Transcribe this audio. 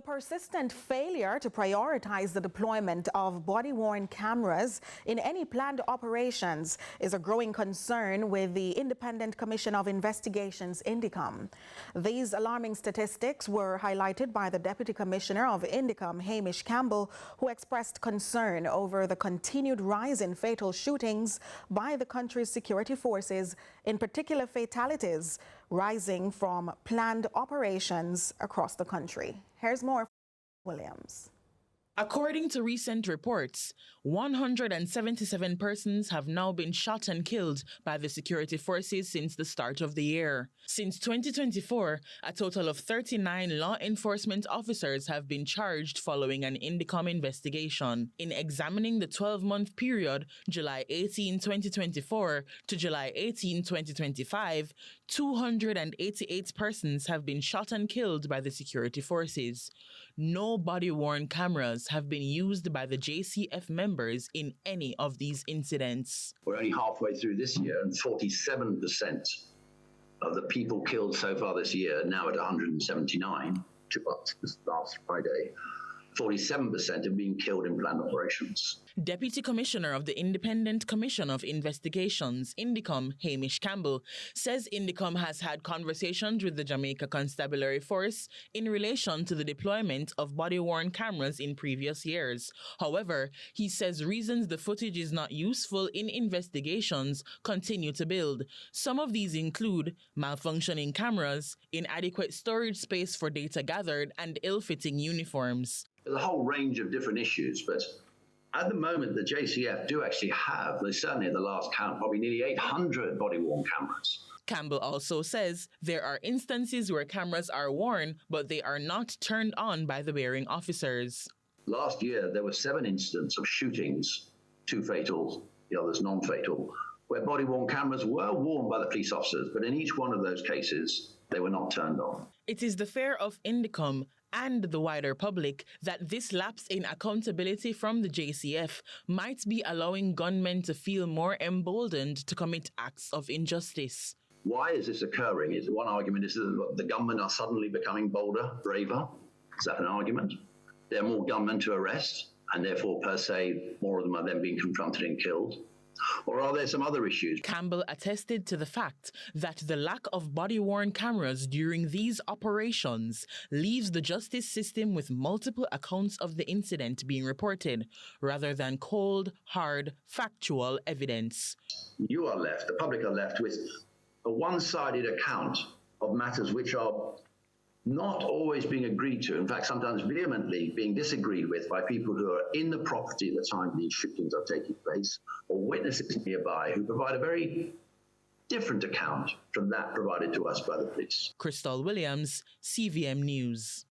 persistent failure to prioritize the deployment of body-worn cameras in any planned operations is a growing concern with the Independent Commission of Investigations, Indecom. These alarming statistics were highlighted by the Deputy Commissioner of Indecom, Hamish Campbell, who expressed concern over the continued rise in fatal shootings by the country's security forces, in particular fatalities rising from planned operations across the country. Here's more from Williams. According to recent reports, 177 persons have now been shot and killed by the security forces since the start of the year. Since 2024, a total of 39 law enforcement officers have been charged following an Indecom investigation. In examining the 12-month period, July 18, 2024 to July 18, 2025, 288 persons have been shot and killed by the security forces. No body-worn cameras have been used by the JCF members in any of these incidents. We're only halfway through this year, and 47% of the people killed so far this year, now at 179, this last Friday, 47% have been killed in planned operations. Deputy Commissioner of the Independent Commission of Investigations, Indecom, Hamish Campbell, says Indecom has had conversations with the Jamaica Constabulary Force in relation to the deployment of body-worn cameras in previous years. However, he says reasons the footage is not useful in investigations continue to build. Some of these include malfunctioning cameras, inadequate storage space for data gathered, and ill-fitting uniforms. There's a whole range of different issues, but at the moment, the JCF do actually have, certainly at the last count, probably nearly 800 body-worn cameras. Campbell also says there are instances where cameras are worn, but they are not turned on by the wearing officers. Last year, there were 7 incidents of shootings, 2 fatal, the others non-fatal, where body-worn cameras were worn by the police officers, but in each one of those cases, they were not turned on. It is the fear of Indecom and the wider public that this lapse in accountability from the JCF might be allowing gunmen to feel more emboldened to commit acts of injustice. Why is this occurring? One argument is that the gunmen are suddenly becoming bolder, braver. Is that an argument? There are more gunmen to arrest, and therefore, per se, more of them are then being confronted and killed. Or are there some other issues? Campbell attested to the fact that the lack of body-worn cameras during these operations leaves the justice system with multiple accounts of the incident being reported, rather than cold, hard, factual evidence. You are left, the public are left with a one-sided account of matters which are not always being agreed to, in fact, sometimes vehemently being disagreed with by people who are in the property at the time these shootings are taking place, or witnesses nearby who provide a very different account from that provided to us by the police. Krystol Williams, CVM News.